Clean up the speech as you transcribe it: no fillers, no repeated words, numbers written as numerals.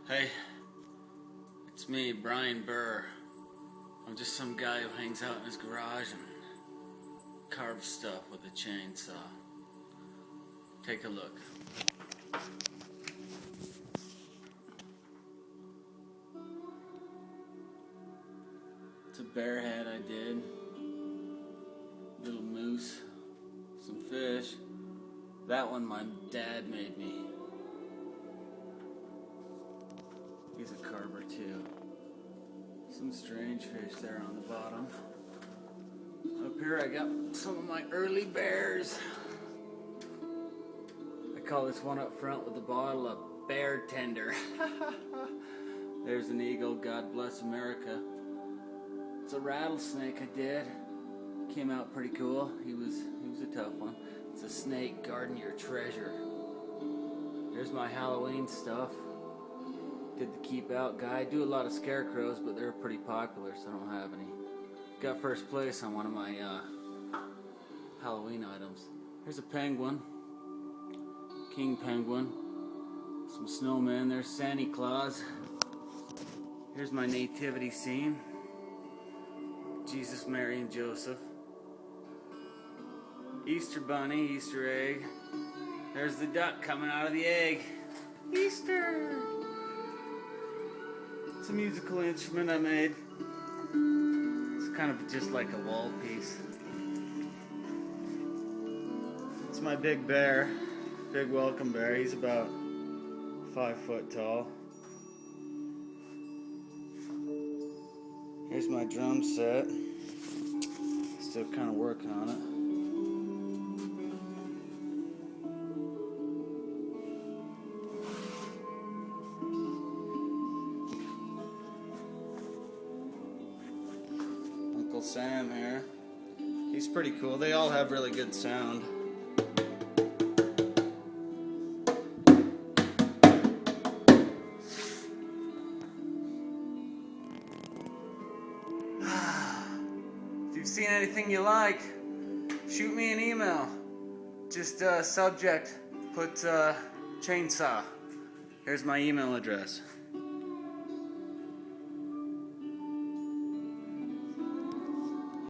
Hey, it's me, Brian Burr. I'm just some guy who hangs out in his garage and carves stuff with a chainsaw. Take a look. It's a bear head I did. Little moose. Some fish. That one my dad made me. He's a carver too. Some strange fish there on the bottom. Up here I got some of my early bears. I call this one up front with the bottle a bear tender. There's an eagle, God bless America. It's a rattlesnake I did. Came out pretty cool. He was a tough one. It's a snake guarding your treasure. There's my Halloween stuff. Did the keep out guy. I do a lot of scarecrows, but they're pretty popular, so I don't have any. Got first place on one of my Halloween items. Here's a penguin. King penguin. Some snowmen. There's Santa Claus. Here's my nativity scene. Jesus, Mary, and Joseph. Easter bunny, Easter egg. There's the duck coming out of the egg. Easter! It's a musical instrument I made. It's kind of just like a wall piece. It's my big bear, big welcome bear. He's about 5 foot tall. Here's my drum set. Still kind of working on it. Uncle Sam here. He's pretty cool. They all have really good sound. If you've seen anything you like, shoot me an email. Just subject, put chainsaw. Here's my email address.